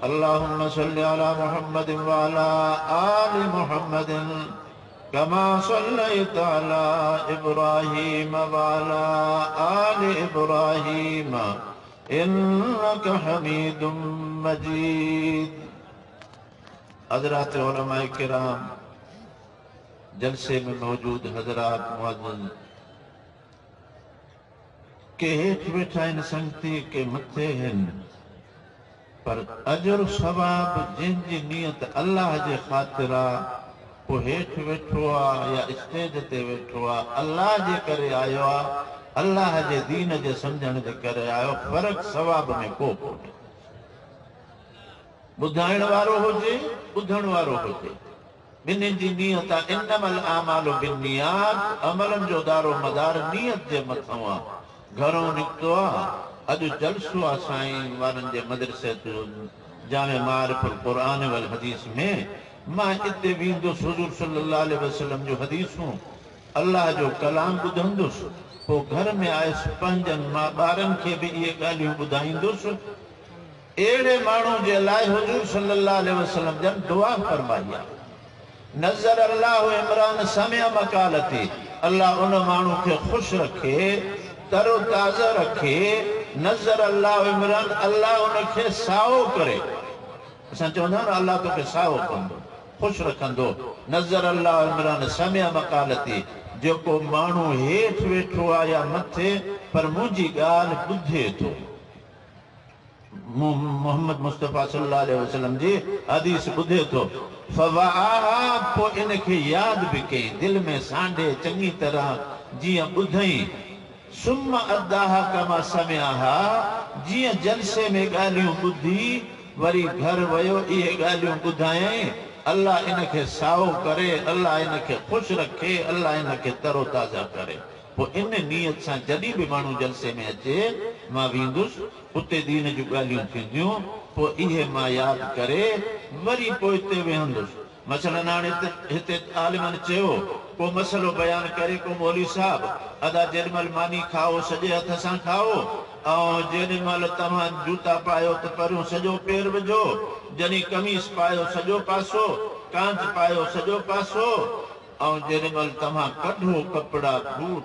अल्लाहुम्मा सल्लि अला मुहम्मद व अला आलि मुहम्मद कमा सल्लैता अला इब्राहीम व अला आलि इब्राहीम इन्नका हमीदुम मजीद। हज़रात उलमाए किराम, जलसे में मौजूद हजरात मुअज़्ज़िज़ के हेठ वेठा इन संगती के मथे हिन, पर अजर सवाब जिनकी नियत अल्लाह जे ख़ातिर आ, वो हेठ वेठो आ या स्टेज ते वेठो आ, अल्लाह जे करे आयो आ, अल्लाह जे दीन जे समझण जे करे आयो। फर्क सवाब में को कोन्हे। ॿुधाइण वारो हुजे, ॿुधण वारो हुजे, ॿिन्हिनि जी नियत आहे। इन्नमल आमालु बिन्नियात, अमलनि जो दारो मदार नियत जे मथां आहे। घरों निकितो आहे, अॼु जलसो आहे साईं वारनि जे मदरसे जो जामे मारिफुल क़ुरान वल हदीस में। मां हिते वेंदुसि, हुज़ूर सल्लल्लाहु अलैहि वसल्लम जो हदीसूं, अल्लाह जो कलाम ॿुधंदुसि, पोइ घर में आयुसि, पंहिंजनि मां ॿारनि खे बि इहे ॻाल्हियूं ॿुधाईंदुसि। अहिड़े माण्हू जे लाइ हुज़ूर सल्लल्लाहु अलैहि वसल्लम जन दुआ फरमाई आहे, नज़र अल्लाह इमरान समिया मकालती, अल्लाह उन माण्हू खे ख़ुशि रखे, तरो ताज़ा रखे। नज़र अल्लाह इमरान, अल्लाह उनखे साओ करे। असां चवंदा आहियूं न, अल्लाह तोखे साओ कंदो, ख़ुशि रखंदो। नज़र अल्लाह इमरान समिया मकालती, जेको माण्हू हेठि वेठो आहे या मथे, पर मुंहिंजी ॻाल्हि ॿुधे थो। मोहम्मद मुस्तफ़ा सल्लल्लाहु अलैहि वसल्लम जी हदीस ॿुधे थो। फवाहा, पोइ इनखे यादि बि कई, दिलि में सांढे चङी तरह जीअं ॿुधई। सुम्मा अदाहा कमा समियाहा, जीअं जलसे में ॻाल्हियूं ॿुधी, वरी घर वियो इहे ॻाल्हियूं ॿुधायई। अल्लाह इनखे साओ करे, अल्लाह इनखे ख़ुशि रखे, अल्लाह इनखे तरो ताज़ा करे। पोइ इन नियत सां जॾहिं बि माण्हू जलसे में अचे, मां वेंदुसि, उते दीन जूं ॻाल्हियूं थींदियूं, पोइ इहे मां यादि करे वरी पोइ हिते वेहंदुसि। मसलन हाणे हिते आलिमनि चयो, को मसलो बयानु करे को मौलवी साहब, अदा जेॾीमहिल मानी खाओ सॼे हथ सां खाओ, ऐं जेॾीमहिल तव्हां जूता पायो त पहिरियों सॼो पेर विझो, जॾहिं कमीज़ पायो सॼो पासो, कांच पायो सॼो पासो, ऐं जेॾीमहिल तव्हां कढो कपिड़ा बूट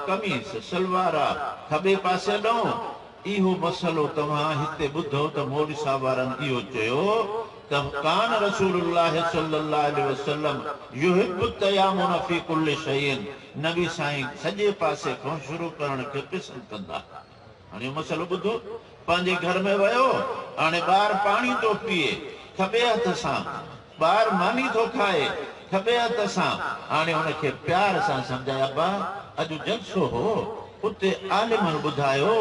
कमीज़ सलवारा खॿे पासे ॾऊं। इहो मसलो तव्हां हिते ॿुधो त मौलवी साहब वारनि इहो चयो त कान रसूलुल्लाह सल्लल्लाहु अलैहि वसल्लम युहिब्बु तयामुन फी कुल्लि शैइन, नबी साईं सॼे पासे खां शुरू करण खे पसंदि कंदा। हाणे मसलो ॿुधो, पंहिंजे घर में वियो, हाणे ॿार पाणी थो पीए खॿे हथ सां, ॿार मानी थो खाए खॿे हथ सां, हाणे हुनखे प्यार सां सम्झाया, अब्बा अॼु जलसो हो, उते आलिमनि ॿुधायो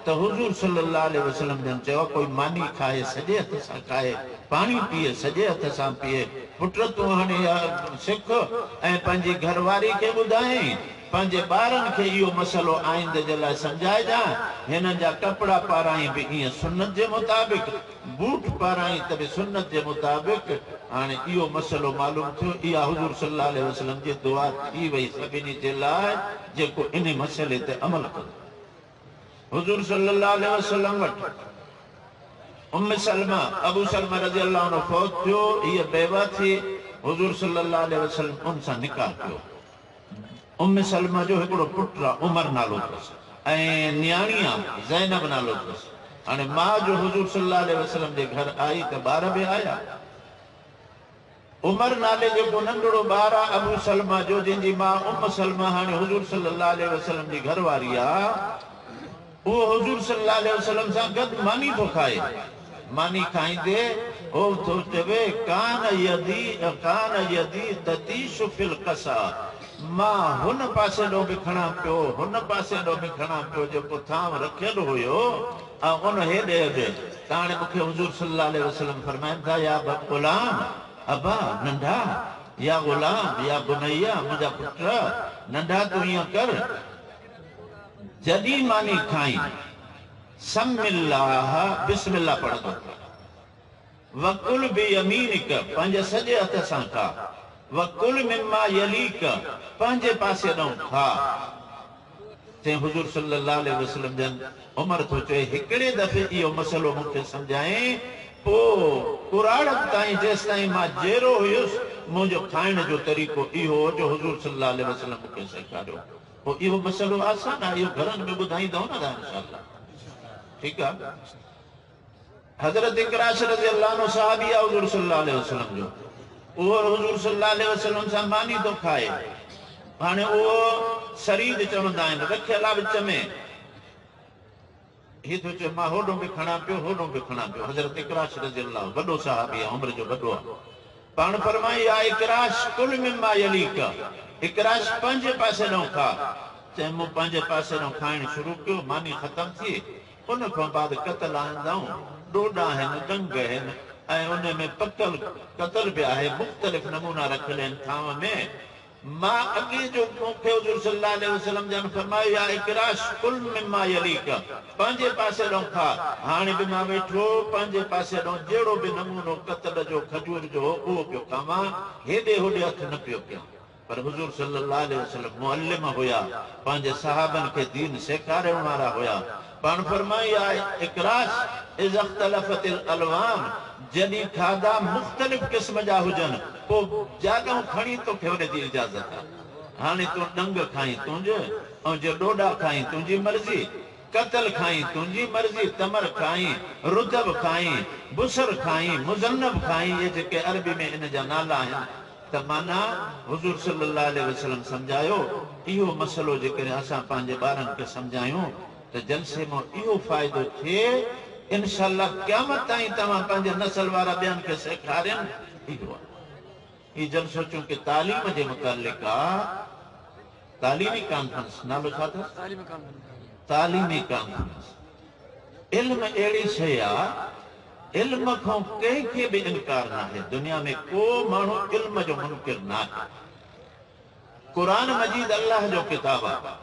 त हुज़ूर सल्लल्लाहु अलैहि वसल्लम जन चयो, कोई मानी खाए सॼे हथ सां खाए, पानी पीए सॼे हथ सां पीए। पुट तूं हाणे सिख ऐं पंहिंजी घरवारी खे ॿुधाई, पंहिंजे ॿारनि खे इहो मसलो आइंदे जे लाइ सम्झाइजांइ। हिननि जा कपिड़ा पाराई बि ईअं सुन्नत जे मुताबिक़, बूट पाराई त बि सुन्नत जे मुताबिक़। हाणे इहो मसलो मालूम थियो, इहा हुज़ूर सल्लल्लाहु अलैहि वसल्लम जी दुआ थी वई सभिनी जे लाइ जेको इन मसइले ते अमल कंदो। हुज़ूर सल्लल्लाहु अलैहि वसल्लम वटि उम्म सलमा, अबू सलमा रज़ी अल्लाह अन्हु फौत थियो, हीअ बेवा थी, हुज़ूर सल्लल्लाहु अलैहि वसल्लम उन सां निकाह कयो। उम्म सलमा जो हिकिड़ो पुटु आहे, उमर नालो अथसि, ऐं न्याणी आहे ज़ैनब नालो अथसि। हाणे माउ जो हुज़ूर सल्लल्लाहु अलैहि वसल्लम जे घर आई त ॿार बि आया। उमर नाले जेको नंढड़ो ॿार आहे अबू सलमा जो, जंहिंजी माउ उम्म सलमा हाणे हुज़ूर सल्लल्लाहु अलैहि वसल्लम जी घरवारी आहे, उहो हुज़ूर सल्लल्लाहु अलैहि वसल्लम सां गॾु मानी थो खाए। मानी खाईंदे हो थो चवे, कान यदी ततीशु फिल कसा, मां हुन पासे ॾों बि खणा पियो, हुन पासे ॾों बि खणा पियो जेको थांव रखियलु हुयो, ऐं उन हेॾे होॾे। त हाणे मूंखे हुज़ूर सल्लल्लाहु अलैहि वसल्लम फरमाइनि था, या ग़ुलाम, अबा नंढा, या ग़ुलाम, या बुनैया, मुंहिंजा पुट नंढा, तूं ईअं कर, जॾहिं मानी खाई समिल्लाह, बिस्मिल्लाह पढ़ंदो, वकुल बियमीनिक, पंहिंजे सॼे हथ सां खा, वकुल मिम्मा यलीक, पंहिंजे पासे ॾऊं खा। चई हुज़ूर सल्लल्लाहु अलैहि वसल्लम जन उमर थो चए, हिकिड़े दफ़े इहो मसलो मूंखे सम्झाए कुराड़क ताईं जेस ताईं मां जेरो हुयुसि मुंहिंजो खाइण जो तरीक़ो इहो जो हुज़ूर सल्लल्लाहु अलैहि वसल्लम मूंखे सेखारियो। पोइ इहो मसइलो आसान आहे, इहो घरनि में ॿुधाईंदव न तव्हां इंशाअल्लाह। ठीकु आहे। हज़रत इकराश रज़ियल्लाहु अन्हु सहाबी आहे हुज़ूर सल्लल्लाहु अलैहि वसल्लम जो। उहो हुज़ूर सल्लल्लाहु अलैहि वसल्लम सां मानी थो खाए। हाणे उहो शरीद चवंदा आहिनि, रखियल आहे विच में। हीअ थो चए मां होॾो बि खणा पियो, होॾो बि खणा पियो। हज़रत इकराश रज़ियल्लाहु वॾो सहाबी आहे, उमिरि जो वॾो आहे। पाण फरमाई आहे इकराश कुल मिम्मा यलीक, इकराश पंहिंजे पासे ॾांहुं खा। चए मूं पंहिंजे पासे ॾांहुं खाइणु शुरू कयो, मानी ख़तमु थी। उन खां बाद कतल आणंदाऊं, ॾोॾा आहिनि, डंग आहिनि, ऐं उन में पकल कतल बि आहे। मुख़्तलिफ़ नमूना रखियल आहिनि थांव में। मां अॻे जो मूंखे हुज़ूर सल्लल्लाहु अलैहि वसल्लम जन फरमायो या इकराश कुल मिम्मा यलीक, पंहिंजे पासे ॾांहुं खा। हाणे बि मां वेठो पंहिंजे पासे ॾांहुं जहिड़ो बि नमूनो कतल जो खजूर जो उहो पियो खावां, हेॾे होॾे हथु न पियो कयां। पर हुज़ूर सल्लल्लाहु अलैहि वसल्लम मुअल्लिम हुया, पंहिंजे सहाबनि खे दीन सेखारण वारा हुया। पाण फरमाई आहे इकराश इज़ इख़्तलफ़तिल अलवान, जॾहिं खाधा मुख़्तलिफ़ क़िस्म जा हुजनि पोइ जाॻाऊं खणी तोखे वञण जी इजाज़त आहे। हाणे तूं डंग खाई तुंहिंजो, ऐं जो ॾोॾा खाई तुंहिंजी मर्ज़ी, कतल खाई तुंहिंजी मर्ज़ी, तमर खाई, रुदब खाई, बुसर खाई, मुज़न्नब खाई, इहे जेके अरबी में इन जा नाला आहिनि। त माना हुज़ूर सल्लल्लाहु अलैहि वसल्लम सम्झायो। इहो मसइलो जेकॾहिं असां पंहिंजे ॿारनि खे सम्झायूं त जलसे मां इहो फ़ाइदो थिए, इंशाअल्लाह क़यामत ताईं तव्हां पंहिंजे नस्ल वारा ॿियनि खे सेखारियनि। इहो आहे हीउ जलसो चूंकि तालीम जे मुतालिक़ आहे। तालीमी कॉन्फ्रेंस नालो छा अथसि? तालीमी कॉन्फ्रेंस। इल्म अहिड़ी शइ आहे, इल्म खां कंहिंखे बि इनकार न आहे। दुनिया में को माण्हू इल्म जो मुनकिर न आहे। क़ुरान मजीद अल्लाह जो किताब आहे।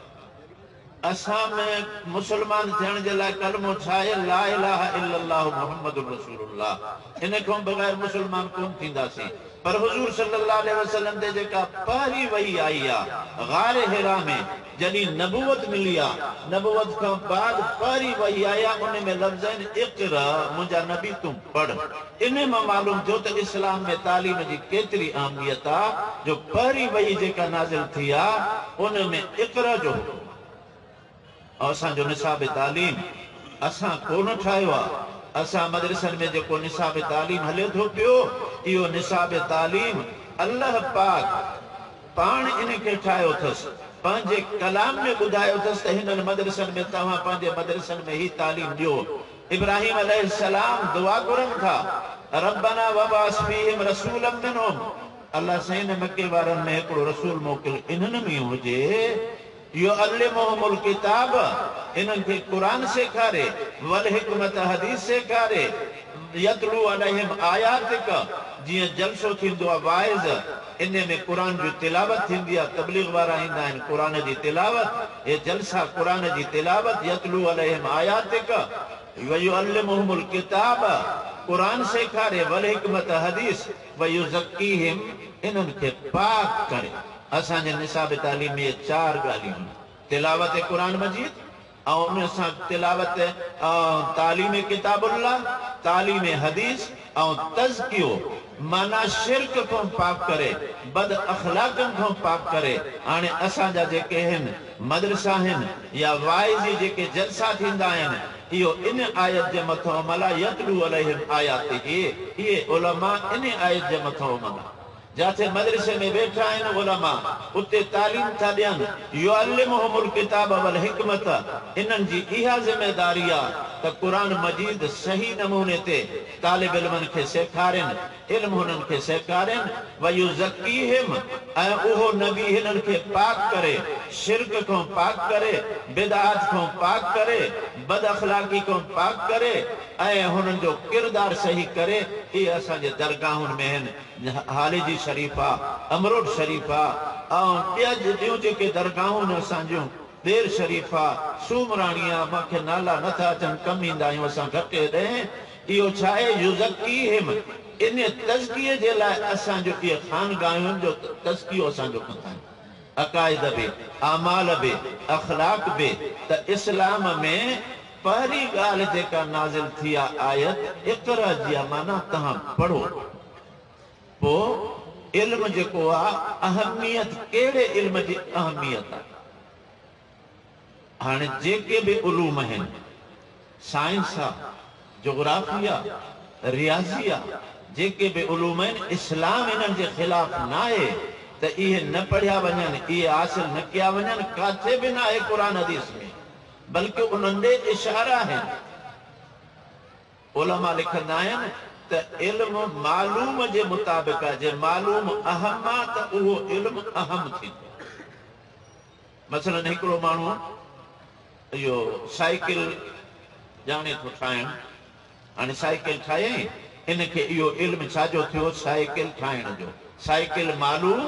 असां में मुस्लमान थियण जे लाइ कलमो छा आहे? ला इलाहा इल्लल्लाहु मुहम्मदुर रसूलुल्लाह। इन खां बग़ैर मुस्लमान कोन थींदासीं। पर हुज़ूर सल्लल्लाहु अलैहि वसल्लम ते जेका पहिरीं वही आई आहे गार हिरा में, जॾहिं नबूवत मिली आहे, नबूवत खां बाद पहिरीं वही आई आहे, उन में लफ़्ज़ आहिनि इक़रा, मुंहिंजा नबी तूं पढ़। इन मां मालूम थियो त इस्लाम में तालीम जी केतिरी अहमियत आहे। जो पहिरीं वही जेका नाज़िल थी आहे उन में इक़रा जो हुकुम। असांजो निसाब तालीम असां कोन ठाहियो आहे। असां मदरसनि में जेको निसाब तालीम हले थो पियो, इहो निसाब तालीम अल्लाह पाक पाण इन खे ठाहियो अथसि, पंहिंजे कलाम में ॿुधायो अथसि त हिननि मदरसनि में तव्हां पंहिंजे मदरसनि में ही तालीम ॾियो। इब्राहिम अलैहिस्सलाम दुआ घुरनि था, रब्बना वबास फीहिम रसूलन मिनहुम, अल्लाह साईं मके वारनि में हिकिड़ो रसूल मोकिल इन्हनि में हुजे, युअल्लिमुहुमुल किताब, इन्हनि खे क़ुरान सेखारे, वल हिकमत हदीस सेखारे, यतलू अलैहिम आयातिक, जीअं जलसो थींदो आहे वाइज़, इन में क़ुरान जी तिलावत थींदी आहे। तबलीग वारा ईंदा आहिनि, क़ुरान जी तिलावत, हे जलसा क़ुरान जी तिलावत, यतलू अलैहिम आयातिक व युअल्लिमुहुमुल किताब, क़ुरान सेखारे, वल हिकमत हदीस व युज़क्कीहिम, इन्हनि खे पाक करे। असांजे निसाब तालीम में चार ॻाल्हियूं, तिलावत क़ुरान मजीद, ऐं उन सां तिलावत तालीम किताबुल्लाह, तालीम हदीस ऐं तज़कियो, माना शिरक खां पाक करे, बद अख़लाक़नि खां पाक करे। हाणे असांजा जेके आहिनि मदरसा आहिनि या वाइज़ी जेके जलसा थींदा आहिनि, इहो इन आयत जे मथां अमल आहे, यतलू अलैहिम आयातिही, इहे उलमा इन आयत जे मथां अमल आहे। जिथे मदरसे में वेठा आहिनि उलमा, उते तालीम था ॾियनि, युअल्लिमुहुमुल किताब वल हिकमत, इन्हनि जी इहा ज़िमेदारी आहे त क़ुरान मजीद सही नमूने ते तालिब इल्मनि खे सेखारनि, इल्म हुननि खे सेखारनि, व युज़क्कीहिम, ऐं उहो नबी हिननि खे पाक करे, शिरक खां पाक करे, बिदअत खां पाक करे, बद अख़लाक़ी खां पाक करे, ऐं हुननि जो किरदार सही करे। इहे असांजे दरगाहुनि में आहिनि, हालिजी शरीफ़ा, अमरोड शरीफ़ा, ऐं ॿियूं जेके दरगाहूं आहिनि असांजूं, देर शरीफ़ा, सूमराणिया, मूंखे नाला नथा अचनि, कमु ईंदा आहियूं असां घटि ॾहें। इहो छा आहे? युज़क्कीहिम, इन तज़किये जे लाइ असांजो इहे ख़ानगाहुनि जो तज़कियो असांजो कंदा आहियूं, अक़ाइद बि, आमाल बि, अख़लाक बि। त इस्लाम में पहली गाल जेका नाज़िल थी आयत इक़रा जी माना तहां पढ़ो। पो इल्म जेको अहमियत केड़े इल्म जी अहमियत है। हाने जेके भी उलूम हैं, साइंस आ, जोग्राफिया, रियाजिया, जेके भी उलूम हैं, इस्लाम इन्हनि जे खिलाफ ना है तो ये न पढ़िया वञनि, ये हासिल न किया वञनि, काथे भी ना है कुरान हदीस में, बल्कि उन्हनि इशारा है। उलमा लिखंदा आहिनि त इल्म मालूम जे मुताबिक जे मालूम अहम आ त उहो इल्म अहम थींदो। मसलन हिकिड़ो माण्हू इहो साइकिल ॼाणे थो ठाहिण, हाणे साइकिल ठाहे इनखे इहो इल्म छाजो थियो, साइकिल ठाहिण जो। साइकिल मालूम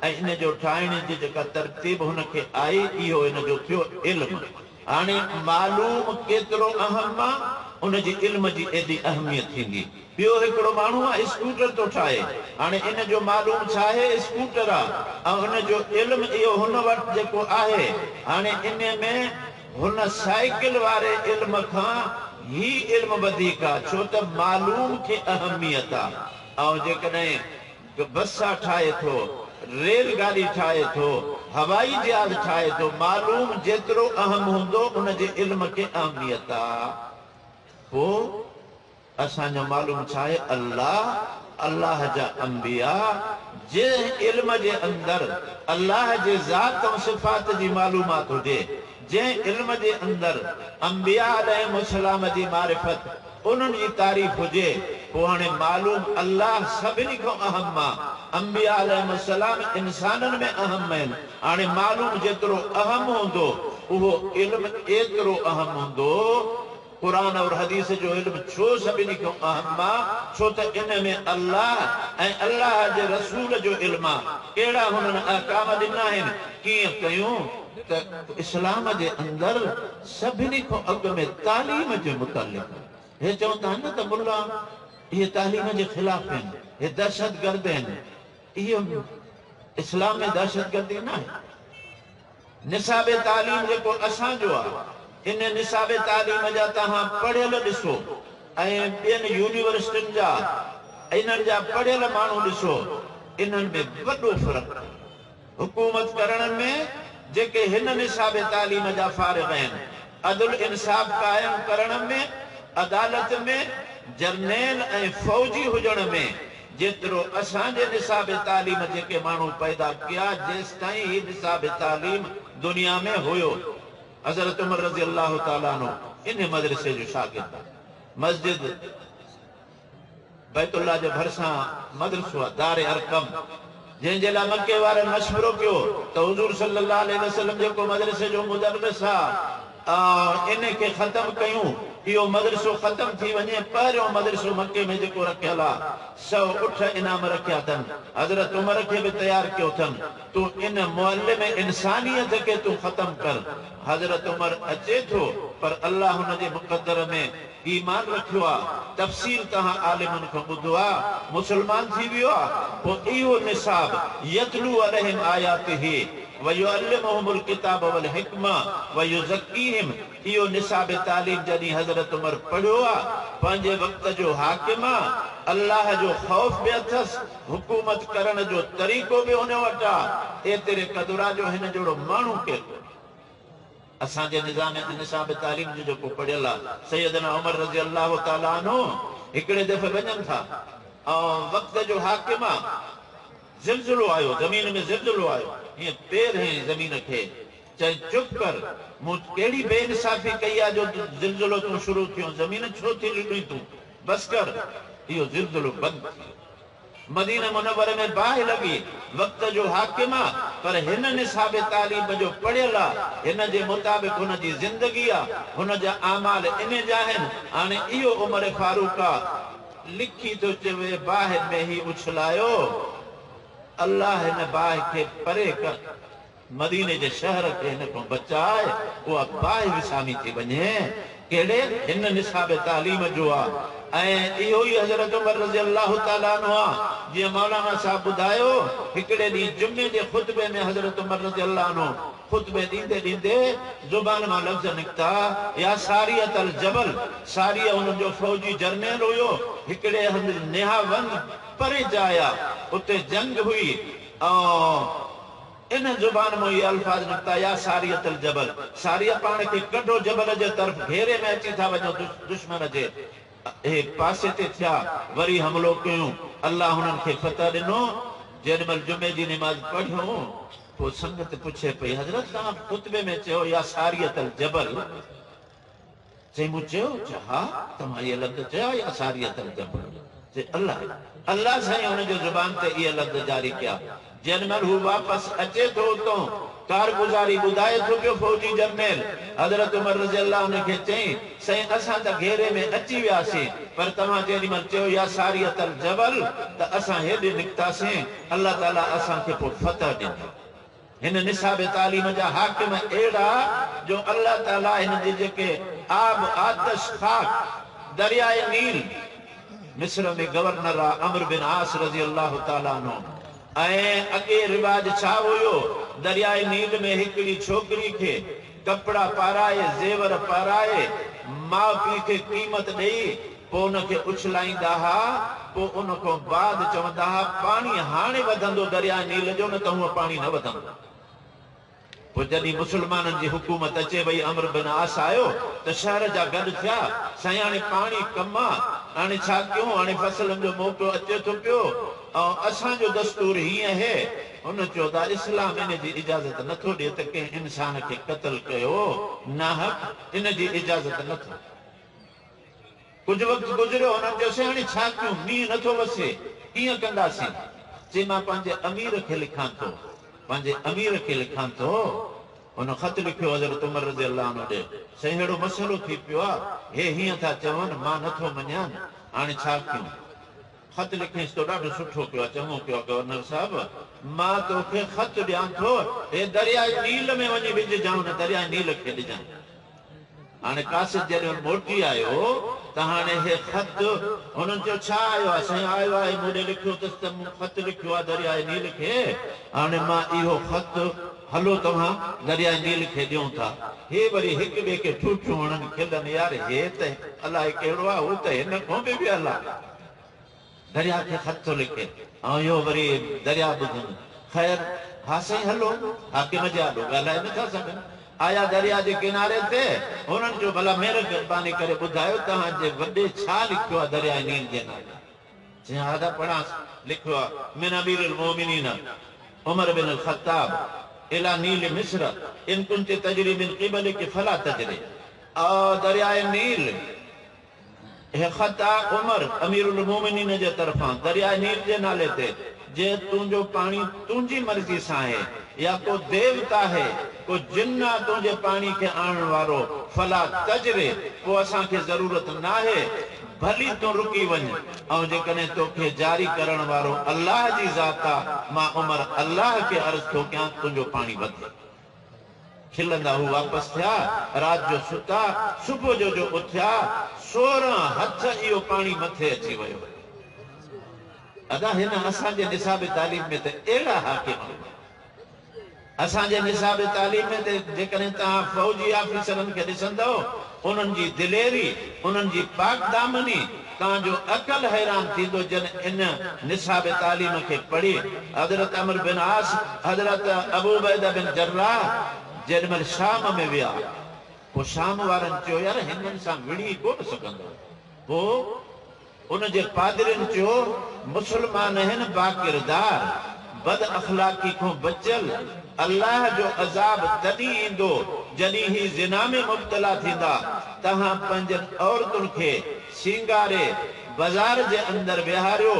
ऐं इन जो ठाहिण जी जेका तरतीब हुनखे आई, इहो इन जो थियो इल्म। हाणे मालूम केतिरो अहम आहे, उन जी इल्म जी एॾी अहमियत थींदी। ॿियो हिकिड़ो माण्हू आहे स्कूटर थो ठाहे, हाणे इन जो मालूम छा आहे, स्कूटर आहे, ऐं इन जो इल्म इहो हुन वटि जेको आहे। हाणे इन में हुन साइकिल वारे इल्म खां ही इल्म वधीक आहे, छो त मालूम खे अहमियत आहे। ऐं जेकॾहिं बसा ठाहे थो, रेलगाड़ी ठाहे थो, हवाई जहाज ठाहे थो, मालूम जेतिरो अहम हूंदो उन जे इल्म खे अहमियत आहे। पोइ असांजो मालूम छा आहे, अल्लाह जा अंबिया जे इल्म जे अंदरि अल्लाह जे ज़ात ऐं सिफ़ात जी मालूमात हुजे, जंहिं इल्म जे अंदरि अंबिया अलैहिस्सलाम जी मारिफत, उन्हनि जी तारीफ़ हुजे, पोइ हाणे मालूम अल्लाह सभिनी खां अहम आहे। अंबिया अलैहिस्सलाम इंसाननि में अहम आहिनि। हाणे मालूम जेतिरो अहम हूंदो उहो इल्म एतिरो अहम हूंदो। कुरान और हदीस जो इल्म छो सभिनी खां अहम आहे, छो त इन में अल्लाह ऐं अल्लाह जे रसूल जो इल्म आहे। कहिड़ा हुननि अहकाम ॾिना आहिनि, कीअं कयूं त इस्लाम जे अंदरि सभिनी खां अॻु में तालीम जे मुतालिक़ हे चवंदा आहिनि न त मुल्ला इहे तालीम जे ख़िलाफ़ आहिनि, हे दहशतगर्द आहिनि। इहो इस्लाम में दहशतगर्दी न आहे। निसाब तालीम जेको असांजो आहे, इन निसाब तालीम जा तव्हां पढ़ियल ॾिसो ऐं ॿियनि यूनिवर्सिटियुनि जा इन्हनि जा पढ़ियल माण्हू ॾिसो, इन्हनि में वॾो फ़र्क़ु। हुकूमत करण में जेके हिन निसाब तालीम जा फारिग़ आहिनि, अदल इंसाफ़ क़ाइम करण में, अदालत में, जर्नेल ऐं फ़ौजी हुजण में जेतिरो असांजे निसाब तालीम जेके माण्हू पैदा कया, जेसि ताईं ही निसाब तालीम दुनिया में हुयो। हज़रत उमर रज़ी अल्लाह ताला अन्हु इन मदरसे जो शागिर्द। मस्जिद बैतुल्लाह जे भरिसां मदरसो आहे, दारे अरकम, जंहिंजे लाइ मके वारनि मशवरो कयो त हुज़ूर सल्लल्लाहु अलैहि वसल्लम जेको मदरसे जो मुदर्रिस आहे, इन खे ख़तम कयूं, इहो मदरसो ख़तम थी वञे। पहिरियों मदरसो मके में जेको रखियल आहे, 100 ऊठ इनाम रखिया अथनि। हज़रत उमर खे बि तयारु कयो अथनि, तूं इन मुअल्लिम इंसानियत खे तूं ख़तम कर। हज़रत उमर अचे थो, पर अल्लाह हुन जे मुक़द्दर में ईमान रखियो आहे। तफ़सील तव्हां आलिमनि खां ॿुधो आहे, मुस्लमान थी वियो आहे। पोइ इहो निसाब यतलू अलैहिम आयातिही व युअल्लिमुहुमुल किताब वल हिक्मा व युज़क्कीहिम, इहो निसाब तालीम जॾहिं हज़रत उमर पढ़ियो आहे, पंहिंजे वक़्त जो हाकिम आहे, अल्लाह जो ख़ौफ़ बि अथसि, हुकूमत करण जो तरीक़ो बि हुन वटि आहे। एतिरे क़दुरा जो हिन जहिड़ो माण्हू केरु असांजे निज़ाम निसाब तालीम जो जेको पढ़ियल आहे। सैयदना उमर रज़ी अल्लाह ताला अन्हु हिकिड़े दफ़े वञनि था ऐं वक़्त जो हाकिम आहे, ज़िलज़िलो आयो, ज़मीन में ज़िलज़िलो आयो, हीअं पेर हंई ज़मीन खे, चई चुप कर, मूं कहिड़ी बेइंसाफ़ी कई आहे जो ज़िलज़िलो तूं शुरू थियो, ज़मीन छो थी लिॾी तूं, बस कर। इहो ज़िलज़िलो बंदि थी। मदीना मुनव्वरे में बाहि लॻी, वक़्त जो हाकिम आहे, पर हिन निसाब तालीम जो पढ़ियल आहे, हिन जे मुताबिक़ हुन जी ज़िंदगी आहे, हुन जा आमाल इन जा आहिनि। हाणे इहो उमर फारूक आहे, लिखी थो चवे बाहि में ई उछलायो, अल्लाह हिन बाहि खे परे कर, मदीने जे शहर खे हिन खां बचाए, उहा बाहि विसामी थी वञे। कहिड़े हिन निसाब तालीम जो आहे। ऐं इहो ई हज़रत उमर रज़ी अल्लाह ताला अन्हु आहे। जीअं मौलाना साहब ॿुधायो, हिकिड़े ॾींहुं जुमे जे ख़ुतबे में हज़रत उमर रज़ी अल्लाह अन्हु खुतबे ॾींदे ॾींदे ज़ुबान मां लफ़्ज़ निकिता या सारियत अल जबल। सारिया हुननि जो फौजी जर्नल हुयो, हिकिड़े हंधि निहावंद परे जाया, उते जंग हुई ऐं इन ज़ुबान में ये अल्फाज निकिता या सारियत अल जबल। सारिया पाण खे कढो जबल जे तरफ़, घेरे में अची था वञो दुश्मन जे पासे ते थिया, वरी हमलो कयूं, अल्लाह हुननि खे फतह ॾिनो। जेॾीमहिल जुमे जी निमाज़ पढ़ियो पोइ संगत पुछे पई, हज़रत तव्हां ख़ुतबे में चयो या सारियत अल जबल, चई मूं चयो? हा, तव्हां इहे लफ़्ज़ चया या सारियत अल जबल? चई अल्लाह अल्लाह साईं हुनजे ज़ुबान ते इहे लफ़्ज़ जारी कया। जेॾीमहिल हू वापसि अचे थो उतां कारगुज़ारी ॿुधाए थो पियो फौजी जर्नल, हज़रत उमर रज़ी अल्लाह हुनखे चई, साईं असां त घेरे में अची वियासीं, पर तव्हां जेॾीमहिल चयो या सारियत अल जबल त असां हेॾे निकितासीं, अल्लाह ताला असांखे पोइ फतह ॾिनी। हिन निसाब तालीम जा हाकिम अहिड़ा जो अल्लाह ताला हिन जे जेके आब आतश खाक दरियाए नील, मिस्र में गवर्नर आहे अमर बिन आस रज़ी अल्लाह ताला अन्हु, ऐं अॻे रिवाज छा हुयो, दरियाए नील में हिकिड़ी छोकिरी खे कपिड़ा पाराए, ज़ेवर पाराए, माउ पीउ खे क़ीमत ॾेई पोइ उनखे उछलाईंदा हुआ, पोइ उन खां बाद चवंदा हुआ पाणी हाणे वधंदो दरियाए नील जो, न त हूअ पाणी न वधंदो। पोइ जॾहिं मुसलमाननि जी हुकूमत अचे वई, अमर बिन आस आयो त शहर जा गॾु थिया, साईं हाणे पाणी कमु आहे, हाणे छा कयूं, हाणे फसलनि जो मौक़ो अचे थो पियो ऐं असांजो दस्तूर हीअं आहे। हुन चयो त इस्लाम इन जी इजाज़त नथो ॾिए त कंहिं इंसान खे क़त्ल कयो नाहक, इन जी इजाज़त नथो। कुझु वक़्तु गुज़रियो, हुननि चयोसीं हाणे छा कयूं, मींहुं नथो वसे, कीअं कंदासीं? चई मां पंहिंजे अमीर खे लिखां थो, पंहिंजे अमीर खे लिखां थो। हुन ख़त लिखियो हज़रत उमर रज़ी अल्लाह अन्हु ॾे, साईं अहिड़ो मसइलो थी पियो आहे, हे हीअं था चवनि, मां नथो मञां, हाणे छा कयूं? ख़त लिखियसि तो ॾाढो सुठो कयो आहे, चङो कयो आहे गवर्नर साहिबु, मां तोखे ख़त ॾियां थो, हे दरियाए नील में वञी विझजांइ, न दरियाए नील खे ॾिजांइ। हाणे कासिद जॾहिं मोटी आयो त हाणे हे ख़त हुननि चयो छा आयो आहे? साईं आयो आहे मूं ॾे लिखियो अथसि त मूं ख़त लिखियो आहे दरियाए नील खे, हाणे मां इहो ख़त हलो तव्हां दरियाए नील खे ॾियूं था। हे वरी हिक ॿिए खे ठूठियूं हणनि, खिलनि, यार हे त अलाए कहिड़ो आहे, हू त हिन खां बि अलाह दरिया खे ख़त थो लिखे ऐं इहो वरी दरिया ॿुधनि। ख़ैर हा साईं हलो, हाकिम जा ॾो ॻाल्हाए नथा सघनि। आया दरिया जे किनारे ते, हुननि जो भला महिरबानी करे ॿुधायो तव्हांजे वॾे छा लिखियो आहे दरिया नील जे नाले? चई हा त पढ़ांसि, लिखियो आहे मिन अमीरुल मोमिनीन उमर बिन अल ख़त्ताब इला नील मिस्र इन कुंत तजरी मिन क़िबलिक फला तजरी। दरियाए नील, हे ख़त आहे उमर अमीरुल मोमिनीन जे तरफ़ां दरियाए नील जे नाले ते, जे तुंहिंजो पाणी तुंहिंजी मर्ज़ी सां आहे या को देवता है, को जिन आहे तुंहिंजे पाणी खे आणण वारो, फला तजरे, पोइ असांखे ज़रूरत न आहे, भली तूं रुकी वञ, ऐं जेकॾहिं तोखे जारी करण वारो अल्लाह जी ज़ात आहे, मां उमर अल्लाह खे अर्ज़ थो कयां तुंहिंजो पाणी वधे। खिलंदा हू वापसि थिया, राति जो सुता, सुबुह जो उथिया, 16 हथ इहो पाणी मथे अची वियो। अदा हिन असांजे निसाब तालीम में त अहिड़ा हाकिम, असांजे निसाब तालीम में त जेकॾहिं तव्हां फौजी ऑफिसरनि खे ॾिसंदव, उन्हनि जी दिलेरी, उन्हनि जी पाक दामनी, तव्हांजो अकल हैरान थींदो जॾहिं इन निसाब तालीम खे पढ़ी। हज़रत अमर बिन आस, हज़रत अबू उबैदा बिन जर्राह जेॾीमहिल शाम में विया, पोइ शाम वारनि चयो यार हिननि सां विड़ी कोन सघंदो। पोइ उनजे पादरियुनि चयो मुस्लमान आहिनि बाकिरदार, बद अखलाकी खां बचियल, अल्लाह जो अज़ाब तॾहिं ईंदो जॾहिं ही ज़िना में मुब्तला थींदा। तव्हां पंहिंजनि औरतुनि खे सींगारे बाज़ार जे अंदरि विहारियो,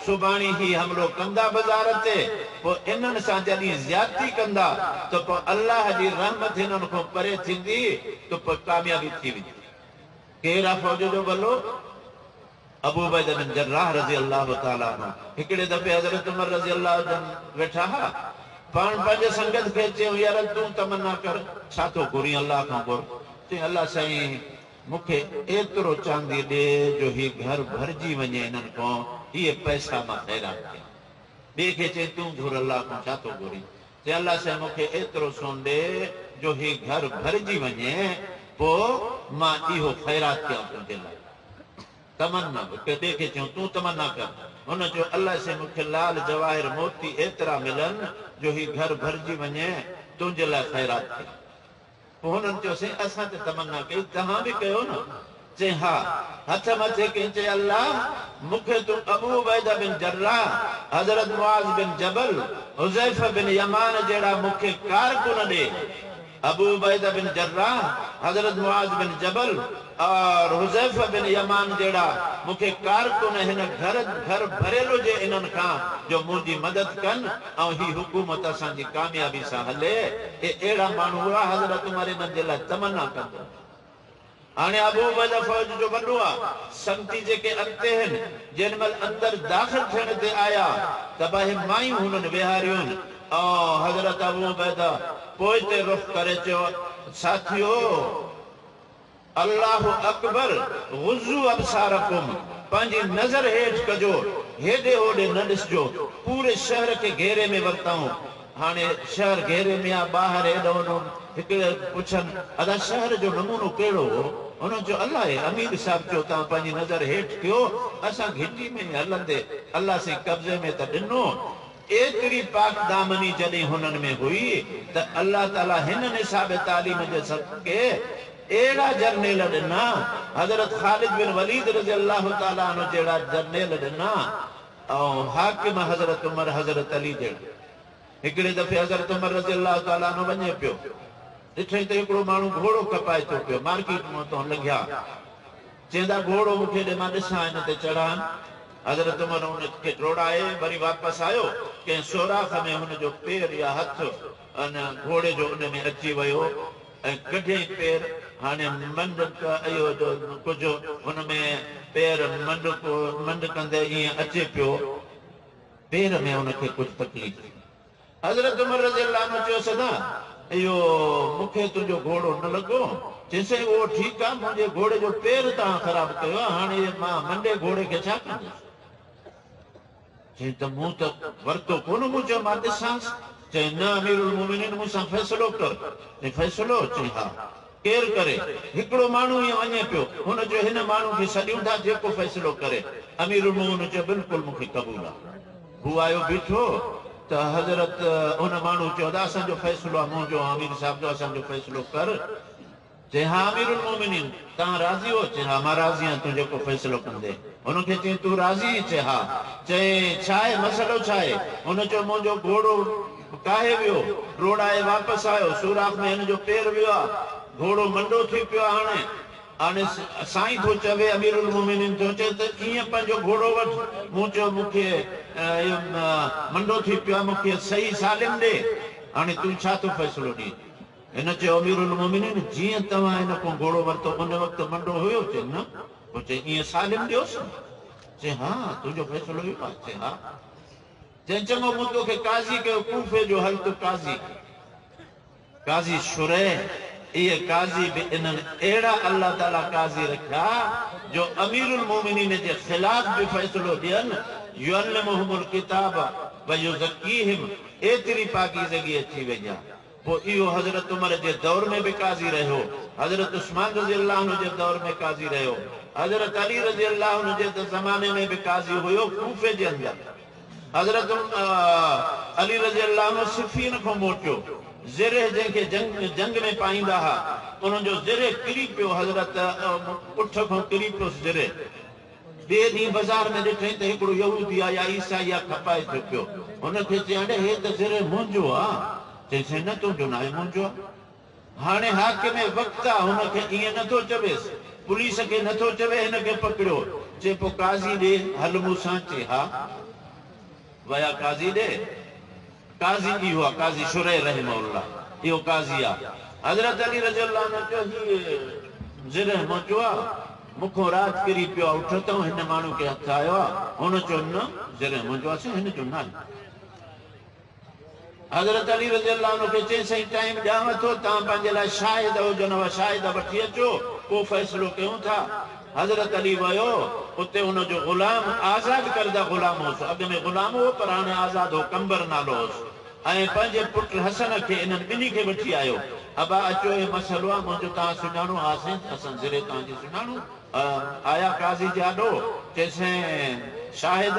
सुभाणे ही हमलो कंदा बाज़ार ते, पोइ इन्हनि सां जॾहिं ज़्यादती कंदा त पोइ अल्लाह जी रहमत हिननि खां परे थींदी, त पोइ कामयाबी थी वेंदी। केरु आहे फौज जो भलो? अबू उबैदा बिन जर्राह रज़ी अल्लाह ताला अन्हु। हिकिड़े दफ़े हज़रत उमर रज़ी अल्लाह वेठा हा, पाण पंहिंजे संगत खे चयो यार तूं तमन्ना कर, छा थो घुरी अल्लाह खां घुर। चई अल्लाह साईं मूंखे एतिरो चांदी ॾे जो ही घर भरिजी वञे हिननि खां, इहे पैसा मां ख़ैरात कयां। ॿिए खे चई तूं घुर अल्लाह खां, छा थो घुरी? ते अल्लाह से मूंखे एतिरो सोन ॾे जो ही घर भरिजी वञे, पोइ मां इहो ख़ैरात कयां तुंहिंजे लाइ। तमन्ना ॾे खे चयूं तूं तमन्ना कर। हुन जो अल्लाह से मूंखे लाल जवाहिर मोती एतिरा मिलनि जो ही घर भरिजी वञे, तुंहिंजे लाइ ख़ैरात कयां। पोइ हुननि चयोसीं असां त तमन्ना कई, तव्हां बि कयो न। चई हा। हथ मथे कई, चई अल्लाह मूंखे तूं अबू उबैदा बिन जर्राह, हज़रत मुआज़ बिन जबल, हुज़ैफ़ा बिन यमान जहिड़ा मूंखे कारकुन ॾे। अबू उबैदा बिन जर्राह, हज़रत मुआज़ बिन जबल और हुज़ैफ़ा बिन यमान जहिड़ा मूंखे कारकुन हिन घर भरियल हुजे इन्हनि खां जो मुंहिंजी मदद कनि ऐं ही हुकूमत असांजी कामयाबी सां हले। अहिड़ा माण्हू हुआ हज़रत उमर इन्हनि जे लाइ तमन्ना कंदो। हाणे अबू उबैदा फौज जो वॾो आहे, संगती जेके अॻिते आहिनि जेॾी महिल अंदरि दाख़िल थियण ते आया त ॿ मायूं हुननि विहारियूं ऐं हज़रत अबू उबैदा पोइ ते रुख़ करे चयो, साथियो अल्लाहु अकबर, गुज़ू अबसारकुम, पंहिंजी नज़र हेठि कजो, हेॾे होॾे न ॾिसजो। पूरे शहर खे घेरे में वरितऊं। हाणे शहर घेरे में आहे, ॿाहिरि हेॾो होॾो हिकिड़े पुछनि अदा शहर जो नमूनो कहिड़ो हो? हुन चयो अल्लाह अमीर साहिब चयो तव्हां पंहिंजी नज़र हेठि कयो, असां घिटी में हलंदे अल्लाह से कब्ज़े में त ॾिनो। एतिरी पाक दामनी जॾहिं हुननि में हुई त अल्लाह ताला हिन निसाब तालीम जे सदके अहिड़ा जर्नेल ॾिना, हज़रत ख़ालिद बिन वलीद रज़ी अल्लाह ताला अन्हु जहिड़ा जर्नेल ॾिना ऐं हाकिम हज़रत उमर हज़रत अली जहिड़ा। हिकिड़े दफ़े हज़रत उमर रज़ी अल्लाह ताला अन्हु वञे पियो, ॾिठई त हिकिड़ो माण्हू घोड़ो कपाए थो पियो, मार्केट मां तो लंघिया। चवंदा घोड़ो मूंखे ॾे, मां ॾिसां हिन ते चढ़ां। हज़रत उमर हुनखे ड्रोड़ाए वरी वापसि आयो, कंहिं सोराख़ में हुनजो पेर या हथ घोड़े जो उन में अची वियो ऐं कढियईं पेर। हाणे मंड इहो कुझु हुन में पेर मंड कंदे ईअं अचे पियो, पेर में हुनखे कुझु तकलीफ़। हज़रत उमर रज़ी अल्लाह अन्हु चयो सदा इहो मूंखे तुंहिंजो घोड़ो न लॻो। चइसई उहो ठीकु आहे, मुंहिंजे घोड़े जो पेर तव्हां ख़राबु कयो आहे, हाणे मां मंडे घोड़े खे छा कंदुसि? चई त मूं त वरितो कोन, मूं चयो मां ॾिसांसि। चई न अमीरुल मोमिनीन मूंसां फ़ैसिलो कर। चई फ़ैसिलो? चई हा। केरु करे? हिकिड़ो माण्हू ईअं वञे पियो, हुन चयो हिन माण्हू खे सॾियूं था जेको फ़ैसिलो करे। अमीरुल मोमिनीन चयो बिल्कुलु मूंखे क़बूल आहे। हू आयो बीठो त हज़रत हुन माण्हू चयो त असांजो फ़ैसिलो आहे, मुंहिंजो अमीर साहिब जो असांजो फ़ैसिलो कर। चई हा अमीरुल मोमिनीन तव्हां राज़ी हो? चई हा मां राज़ी आहियां, तूं जेको फ़ैसिलो कंदे। हुनखे चई तूं राज़ी? चई हा। चई छा आहे मसइलो छा आहे? हुन चयो मुंहिंजो घोड़ो काहे वियो, रोड़ाए वापसि आयो, सुराख़ में हिन जो पेर वियो आहे, घोड़ो मंडो थी पियो आहे। हाणे साईं थो चवे अमीरुल मोमिनीन थो चए त कीअं पंहिंजो घोड़ो वठि। मूं चयो मूंखे इहो मंडो थी पियो आहे, मूंखे सही सालिम ॾे। हाणे तूं छा थो फ़ैसिलो ॾीं? हिन चयो अमीरुल मोमिनीन जीअं तव्हां हिन खां घोड़ो वरितो उन वक़्तु मंडो हुयो? चए न। पोइ चई ईअं सालिम ॾियोसि? चए हा तुंहिंजो फ़ैसिलो इहो आहे? चए हा। चई चङो मूं तोखे काज़ी कयो, कूफे जो हल तूं काज़ी। काज़ी शुरै इहे काज़ी बि इन्हनि अहिड़ा अल्लाह ताला काज़ी रखिया जो अमीरुल मोमिनीन जे ख़िलाफ़ बि फ़ैसिलो ॾियनि। युअल्लिमुहुमुल किताब व युज़क्कीहिम, एतिरी पाकीज़गी अची वई आहे। पोइ इहो हज़रत उमर जे दौर में बि काज़ी रहियो, हज़रत उस्मान रज़ी अल्लाह अन्हु जे दौर में काज़ी रहियो, हज़रत अली रज़ी अल्लाह अन्हु जे ज़माने में बि काज़ी हुयो कूफे जे अंदरि। हज़रत अली रज़ी अल्लाह अन्हु सिफ़ीन खां मोटियो, ज़िरे जंहिंखे जंग में पाईंदा हुआ उन्हनि जो ज़िरे किरी पियो, हज़रत उठ खां किरी पियोसि ज़िरे। ॿिए ॾींहुं बाज़ार में ॾिठई त हिकिड़ो यहूदी आहे या ईसाई आहे, खपाए थो पियो। हुनखे चई हे त ज़िरे मुंहिंजो आहे। चइसि न तुंहिंजो न आहे, मुंहिंजो आहे। हाणे हाकिम वक़्तु आहे, हुनखे ईअं नथो चवेसि, पुलिस खे नथो चवे हिनखे पकड़ियो। चए पोइ काज़ी ॾे हल मूंसां। चए हा। वया काज़ी ॾे, काज़ी इहो आहे काज़ी शुरै रहमहुल्लाह, इहो काज़ी आहे। हज़रत अली रज़ी अल्लाह अन्हु चयो हीउ ज़िरे मुंहिंजो आहे, मूंखां राति किरी पियो आहे, उठ त हिन माण्हू खे हथु आयो आहे। हुन चयो न ज़िरे मुंहिंजो आहे, हिन जो न आहे। हज़रत अली रज़ी अल्लाह अन्हु खे चई सही टाइम ॾियांव थो, तव्हां पंहिंजे लाइ शाहिद हुजनव, शाहिद वठी अचो, पोइ फ़ैसिलो कयूं था। हज़रत अली वियो, उते हुनजो ग़ुलाम आज़ाद करदा ग़ुलाम होसि, अॻ में ग़ुलाम हो पर हाणे आज़ाद हो, कंबर नालो होसि। ऐं पंहिंजे पुट हसन खे इन्हनि ॿिन्ही खे वठी आयो। अबा अचो हे मसइलो आहे मुंहिंजो, तव्हां सुञाणो हासिल असां ज़िरे तव्हांजी सुञाणो। आया काज़ी जे आॾो, चइसि शाहिद,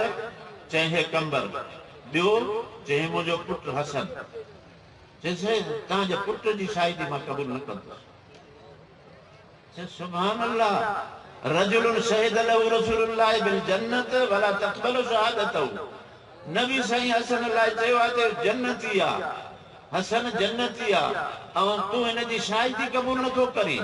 चई हे कंबर, ॿियो चई मुंहिंजो पुट हसन। चइसि तव्हांजे पुट जी शाहिदी मां क़बूल न कंदुसि। चइसि सुभान अल्लाह, रजुलुन शहिद लहु रसूलुल्लाह बिल जन्नत वला तक़बलु शहादतहु। नबी साईं हसन लाइ चयो आहे त जन्नती आहे, हसन जन्नती आहे, ऐं तूं हिन जी शाहिदी क़बूल नथो करीं।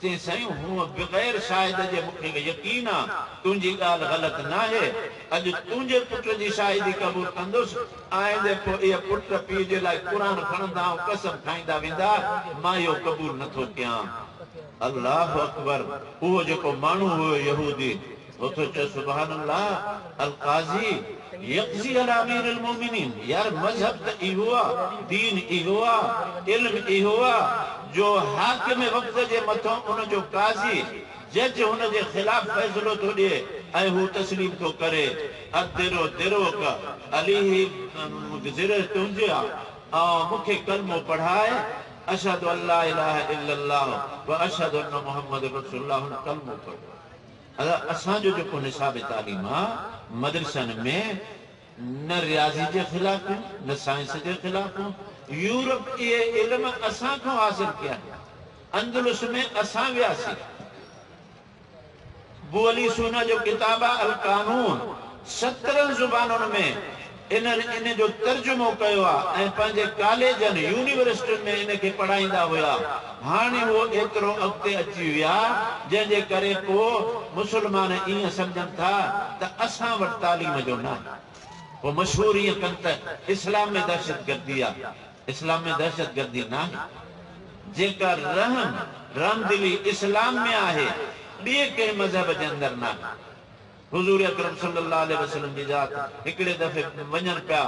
चई साईं हूअं बग़ैर शाहिद जे मूंखे यकीन आहे तुंहिंजी ॻाल्हि ग़लति न आहे। अॼु तुंहिंजे पुट जी शाहिदी क़बूल कंदुसि, आईंदे पोइ इहे पुट पीउ जे लाइ क़ुरान खणंदा ऐं कसम खाईंदा वेंदा, मां इहो क़बूल नथो कयां। अल्लाह अकबर। उहो जेको माण्हू हुयो यहूदी, वो तो चए सुभान अल्लाह, अल काज़ी यक़ज़ी अला अमीरुल मोमिनीन। यार मजहब त इहो आहे, दीन इहो आहे, इल्म इहो आहे जो हाकिम वक़्त जे मथां उन जो काज़ी जज हुन जे ख़िलाफ़ फ़ैसिलो थो ॾिए ऐं हू तस्लीम थो करे। अदिरो दिरो का अली ज़िर तुंहिंजे आहे ऐं मूंखे कलमो पढ़ाए, अशहदु अल्ला इलाहा इल्लल्लाह व अशहदु अन्न मुहम्मद रसूलुल्लाह, कलमो पढ़ो। असांजो जेको निसाब तालीम आहे मदरसनि में न रियाज़ी जे ख़िलाफ़ न साइंस जे ख़िलाफ़। यूरोप इहे इल्म असां खां हासिल कया। अंदलुस में असां वियासीं। बुअली सूना जो किताब आहे अल कानून, 17 ज़ुबानुनि में इन जो तर्जुमो कयो आहे ऐं पंहिंजे कॉलेजनि यूनिवर्सिटियुनि में इनखे पढ़ाईंदा हुया। हाणे उहो एतिरो अॻिते अची विया जंहिंजे करे को मुस्लमान ईअं सम्झनि था त असां वटि तालीम जो न आहे। पोइ मशहूर ईअं कनि त इस्लाम में दहशतगर्दी आहे। इस्लाम में दहशतगर्दी न आहे। जेका रहमदिली इस्लाम में आहे, ॿिए कंहिं मज़हब जे अंदरि न आहे। हुज़ूर अकरम सल्लल्लाहु अलैहि वसल्लम जी ज़ात हिकिड़े दफ़े वञनि पिया,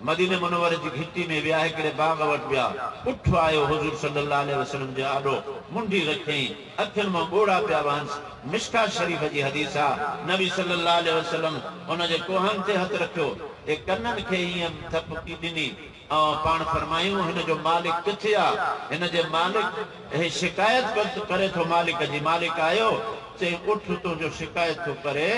मदीने मुनव्वर जी घिटी में विया, हिकिड़े बाग़ वटि विया। उठ आयो हुज़ूर सल्लल्लाहु अलैहि वसल्लम जे आॾो, मुंडी रखियईं, अखियुनि मां ॻोढ़ा पिया वहनि। मिशकात शरीफ़ जी हदीस आहे, नबी सल्लल्लाहु अलैहि वसल्लम हुन जे कोहनि ते हथु रखियो, ऐं कननि खे ईअं थपकी ॾिनी ऐं पाण फरमायूं हिन जो मालिक किथे आहे। हिन जे मालिक हे शिकायत करे थो मालिक जी। मालिक आयो, चई उठ, तुंहिंजो शिकायत थो करे,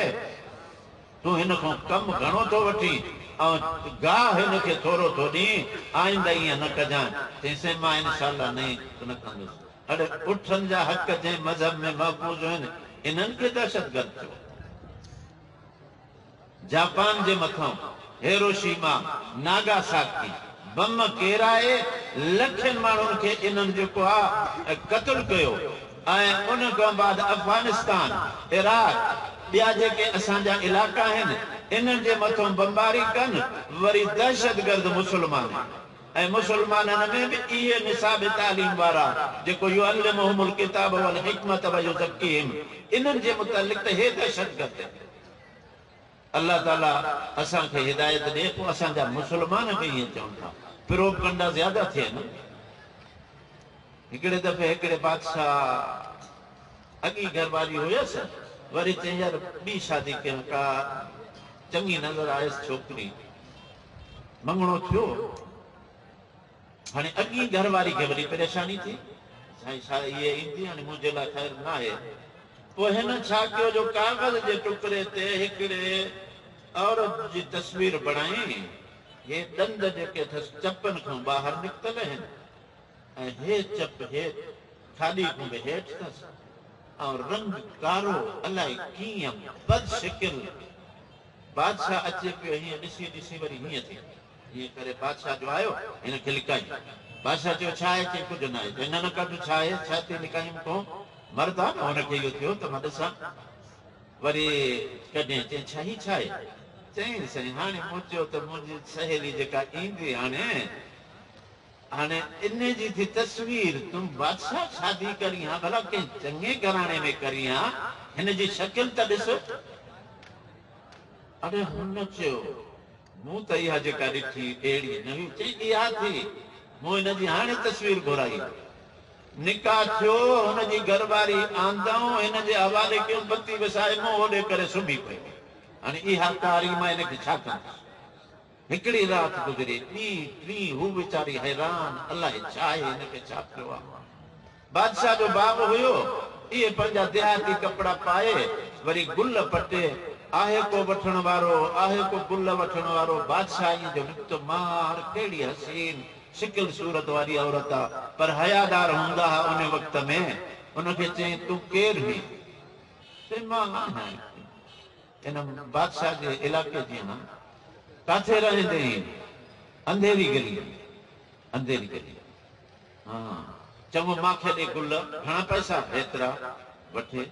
तूं हिन खां कमु घणो थो वठी ऐं गाह हिन खे थोरो थो ॾीं, आईंदा ईअं न कजांइ। चईं मां इंशाअल्लाह न कंदुसि। अड़े उठनि जा हक़ जंहिं मज़हब में महफ़ूज़ आहिनि, इन्हनि खे दहशतगर्द थियो। जापान जे मथां हिरोशिमा नागासाकी बम केराए लखनि माण्हुनि खे इन्हनि जेको आहे क़त्ल कयो। ऐं उन खां बाद अफगानिस्तान, इराक, ॿिया जेके असांजा इलाइक़ा आहिनि, इन्हनि जे मथां बमबारी कनि वरी दहशतगर्द मुस्लमान। ऐं मुस्लमाननि में बि इहे निसाब तालीम वारा जेको युअल्लिमुहुमुल किताब वल हिकमत व युज़क्कीहिम, इन्हनि जे मुतालिक़ त हे दहशतगर्द। अल्लाह ताला असांखे हिदायत ॾे। पोइ असांजा मुस्लमान बि ईअं चवनि था, प्रोपगंडा ज़्यादा थियनि। हिकिड़े दफ़े हिकिड़े बादशाह अॻी घरवारी हुयसि, वरी चई यार ॿी शादी कयूं, का चङी नज़र आयसि छोकिरी, मङणो थियो। हाणे अॻी घरवारी खे वरी परेशानी थी, साईं छा इहे ईंदी, हाणे मुंहिंजे लाइ ख़ैर न आहे। पोइ हिन छा कयो जो कागज़ जे टुकड़े ते हिकिड़े औरत जी तस्वीर बणाई। हे ॾंद जेके अथसि चपनि खां ॿाहिरि निकितल आहिनि ऐं हे चप हे खाली खां बि हेठि अथसि ऐं रंग कारो, अलाए कीअं बदशिकिल। बादशाह अचे पियो, हीअं ॾिसी ॾिसी वरी हीअं थी, हीअं करे बादशाह जो आयो, हिन खे लिकाई। बादशाह चयो छा आहे? चई कुझु न आहे। चई न कढ, छा आहे? छा थी लिकाई मूंखां? मर्द आहे न, हुनखे इहो थियो त मां ॾिसां। वरी कॾहिं चई छा ही छा आहे? चई साईं हाणे मूं चयो त मुंहिंजी सहेली जेका ईंदी हाणे इन जी थी तस्वीर, तूं बादशाह शादी करी हा, भला कंहिं चङे घराणे में करी हा, हिन जी शकिल त ॾिस। अरे हुन चयो मूं त इहा जेका ॾिठी अहिड़ी न हुई। चई इहा थी, मूं हिन जी हाणे तस्वीर घुराई। निकाह थियो, हुनजी घरवारी आंदऊं, हिन जे हवाले कयूं, बत्ती विसाए मूं होॾे करे सुम्ही पई। हाणे इहा कारी मां हिनखे छा कंदुसि? हिकिड़ी रात गुज़री, टी हू वीचारी हैरान, अलाए छा आहे, हिनखे छा पियो आहे। बादशाह जो बाब हुयो, इहे पंहिंजा देहाती कपिड़ा पाए, वरी गुल पटे, आहे को वठण वारो, आहे को गुल वठण वारो। बादशाह जो निकतो मार, कहिड़ी हसीन शिकिल सूरत वारी औरत आहे, पर हयादार हूंदा हुआ उन वक़्त में। उनखे चई, तूं केरु हुई? चई, मां आहियां इन बादशाह जे इलाइक़े जी आहियां। काथे रहंदे आहीं? अंधेरी गली। अंधेरी गली, हाँ। चङो, मांखे ॾे गुल, घणा पैसा? एतिरा, वठे।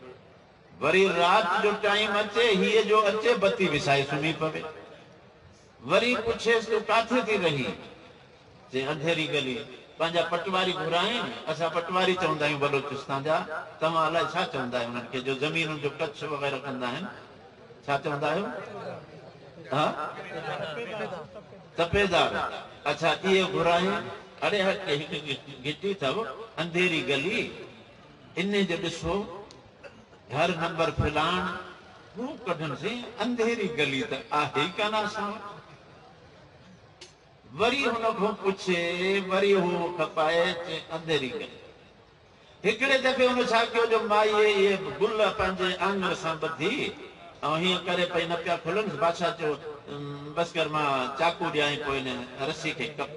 वरी रात जो टाइम अचे, हीअ जो अचे, बत्ती विसाए सुम्ही पवे। वरी पुछेसि, तूं काथे थी रही? चई, अंधेरी गली। पंहिंजा पटवारी घुराइनि, असां पटवारी चवंदा आहियूं बलोचिस्तान जा, तव्हां अलाए छा चवंदा आहियो उन्हनि खे जो ज़मीनुनि जो कच्छ वग़ैरह कंदा आहिनि, छा चवंदा आहियो? हा, तपेदार। अच्छा, इहे घुराए। अरे हिकु घिटी अथव, अंधेरी गली, इन जो ॾिसो घर नंबर फिलान, हू कढणसीं, अंधेरी गली त आहे ई कान असां वटि। वरी हुन खां पुछे, वरी हू खपाए, चए अंधेरी गली। हिकिड़े दफ़े हुन छा कयो जो माईअ इहे गुल पंहिंजे आंगण सां ॿधी ऐं हीअं करे पई न पिया खुलनि। बादशाह चयो, बसि कर, मां चाकू ॾियां, पोइ हिन रस्सी खे कप।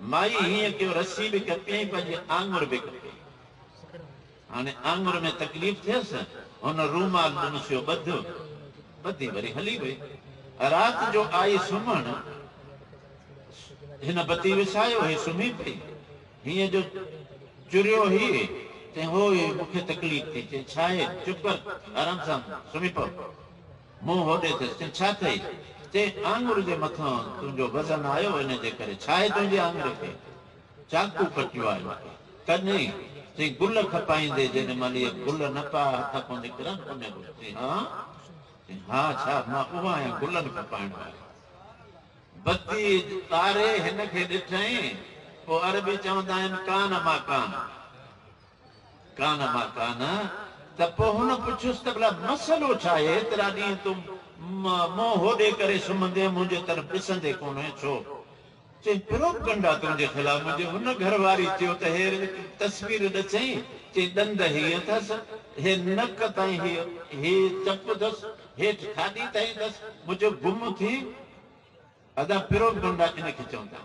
माई हीअं कयो, रस्सी बि कपियईं, पंहिंजे आंगुर बि कपी। हाणे आंगुर में तकलीफ़ थियसि, हुन रूमाल ॾिनसियो ॿधी, वरी हली वई। रात जो आई सुम्हण, हिन बत्ती विसायो, हे सुम्ही पई। हीअं जो चुरियो ही, चई, हो मूंखे तकलीफ़ थी। चई, छा आहे? चुप कर, आराम सां सुम्ही पओ। मुंहुं होॾे अथसि। चई, छा अथई? चई, आंगुर जे मथां तुंहिंजो वज़न आयो, इन जे करे। छा आहे तुंहिंजे आंगुर खे? चाकू कटियो आहे मूंखे। कॾहिं? चई, गुल खपाईंदे, जेॾी महिल इहे गुल न पिया हथ खां निकिरनि उन वक़्तु। चई, हा, छा? मां उहा आहियां, गुलनि खपाइण वारी। बत्ती तारे हिनखे ॾिठईं, पोइ अरबी चवंदा आहिनि, कान मां कान, कान मां कान। त पोइ हुन पुछियुसि त भला मसइलो छा आहे? एतिरा ॾींहं तूं मुंहुं होॾे करे सुम्हंदे, मुंहिंजे तरफ़ ॾिसंदे कोन, छो? चई, प्रोपगंडा तुंहिंजे ख़िलाफ़। मुंहिंजे हुन घरवारी चयो त हे तस्वीर ॾिसई। चई, ॾंद हीअ अथसि, हे नक ताईं, हे चप अथसि, हेठि खाॾी ताईं अथसि, मुंहिंजो गुम थी। अदा प्रोपगंडा इनखे चवंदा।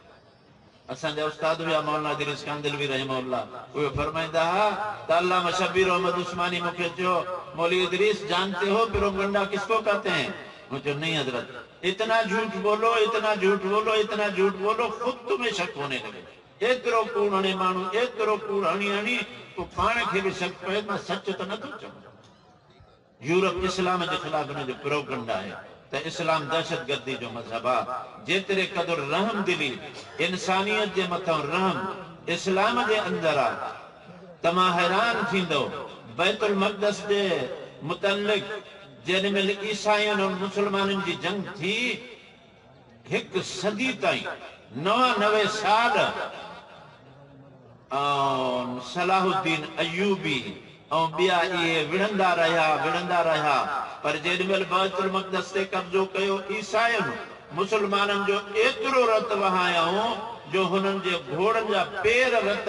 असांजा उस्ताद हुआ मौलाना इदरीस कांदलवी रहमहुल्लाह, उहे फरमाईंदा हुआ त अल्लामा शबीर अहमद उस्मानी मूंखे चयो, मौलवी इदरीस जानते हो प्रोपगंडा किसको कहते हैं? मुझे नहीं हजरत, इतना झूठ बोलो, इतना झूठ बोलो, इतना झूठ बोलो, खुद तुम्हें शक होने लगे। एतिरो कूड़ हणे माण्हू, एतिरो कूड़ हणी हणी पोइ पाण खे बि शक पए, मां सच त नथो चवां। यूरोप इस्लाम जे ख़िलाफ़ हिन जो प्रोपगंडा आहे त इस्लाम दहशतगर्दी जो मज़हब आहे। जेतिरे क़दुरु रहम दिली, इंसानियत जे मथां रहम इस्लाम जे अंदरि आहे, तव्हां हैरान थींदो। बैतुल मक़दस जे मुतल्लिक़ जेॾी महिल ईसाइयुनि ऐं मुस्लमाननि जी जंग थी, 1 सदी ताईं 99 साल सलाहुद्दीन अयूबी ऐं ॿिया इहे विढ़ंदा रहिया, पर जेॾी महिल बैतुल मक़दस ते कब्ज़ो कयो ईसाइयुनि, मुस्लमाननि जो एतिरो रत वहायऊं जो हुननि जे घोड़नि जा पेर रत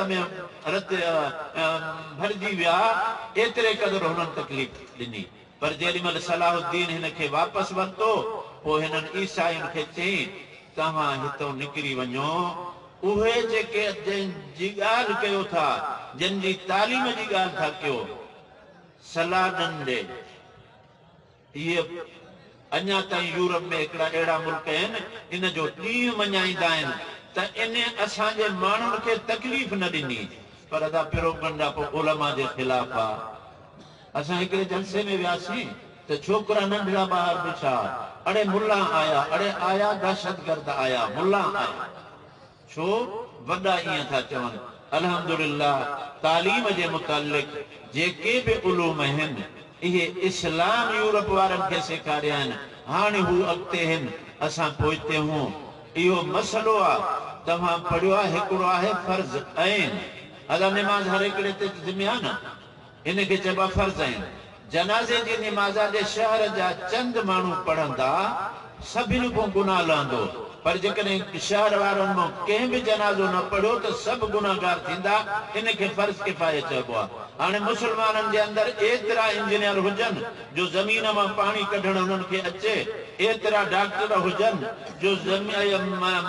भरिजी विया। एतिरे क़दुरु हुननि तकलीफ़ ॾिनी। पर जेॾी महिल सलाहुद्दीन हिन खे वापसि वरितो, पोइ हिननि ईसाइयुनि खे चई, तव्हां हितां निकिरी वञो। उहे जेके जंहिंजी ॻाल्हि कयो था, जंहिंजी तालीम जी ॻाल्हि था कयो, सलाडन ॾे, इहे अञा ताईं यूरोप में हिकिड़ा अहिड़ा मुल्क आहिनि, इन जो ॾींहुं मञाईंदा आहिनि त इन असांजे माण्हुनि खे तकलीफ़ न ॾिनी। पर अदा प्रोपगंडा पोइ उलमा जे ख़िलाफ़ आहे। असां हिकिड़े जलसे में वियासीं त छोकिरा नंढड़ा ॿार ॾिठा, अड़े मुल्ला आया, अड़े आया दहशतगर्द आया, मुल्ला आया। छो? वॾा ईअं था चवनि। अल्हम्दुलिल्लाह, तालीम जे मुतालिक़ जेके बि उलूम आहिनि, इहे इस्लाम यूरोप वारनि खे सेखारिया आहिनि। हाणे हू अॻिते आहिनि, असां पोइते हूं। इहो मसइलो आहे। तव्हां पढ़ियो आहे, हिकिड़ो आहे फर्ज़ ऐन। अदा निमाज़ हर हिकिड़े ते ज़िम्मे आहे न, इनखे चइबो फर्ज़ ऐन। जनाज़े जी निमाज़ जे शहर जा चंद माण्हू पढ़ंदा, सभिनी को गुनाह लहंदो। पर जेकॾहिं शहर वारनि मां कंहिं बि जनाज़ो न पढ़ियो त सभु गुनाहगार थींदा। इनखे फर्ज़ किफ़ाया चइबो आहे। हाणे मुस्लमाननि जे अंदरि एतिरा इंजीनियर हुजनि जो ज़मीन मां पाणी कढणु उन्हनि खे अचे, एतिरा डॉक्टर हुजनि जो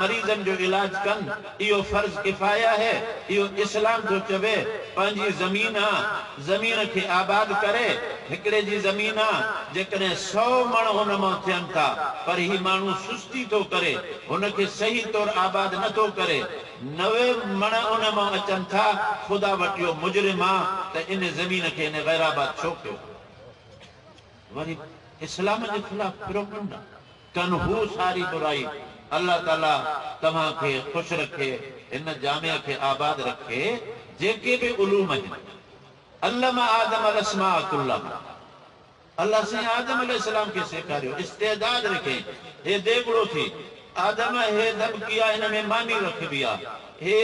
मरीज़नि जो इलाज कनि, इहो फर्ज़ किफ़ाया है। इहो इस्लाम थो चवे पंहिंजी ज़मीन आहे, ज़मीन खे आबाद करे। हिकिड़े जी ज़मीन आहे, जेकॾहिं 100 मण हुन मां थियनि था, पर ही माण्हू सुस्ती थो करे, हुनखे सही तौरु आबाद नथो करे, 90 मण उन मां अचनि था, ख़ुदा वटि इहो मुजरिम आहे त इन ज़मीन खे इन गैराबाद छो कयो। वरी इस्लाम जे ख़िलाफ़ प्रोपगंडा कनि हू सारी बुराई। अल्लाह ताला तव्हांखे ख़ुशि रखे, इन जामिया खे आबाद रखे। जेके बि उलूम आहिनि, अल्लमा आदम अलस्माअ कुल्लहा, अल्लाह से आदम अलैहिस्सलाम के सेखारियो, इस्तेदाद रखे। हे देगड़ो थी आदम, हे दबकी आहे, हिन में मानी रखबी आहे, हे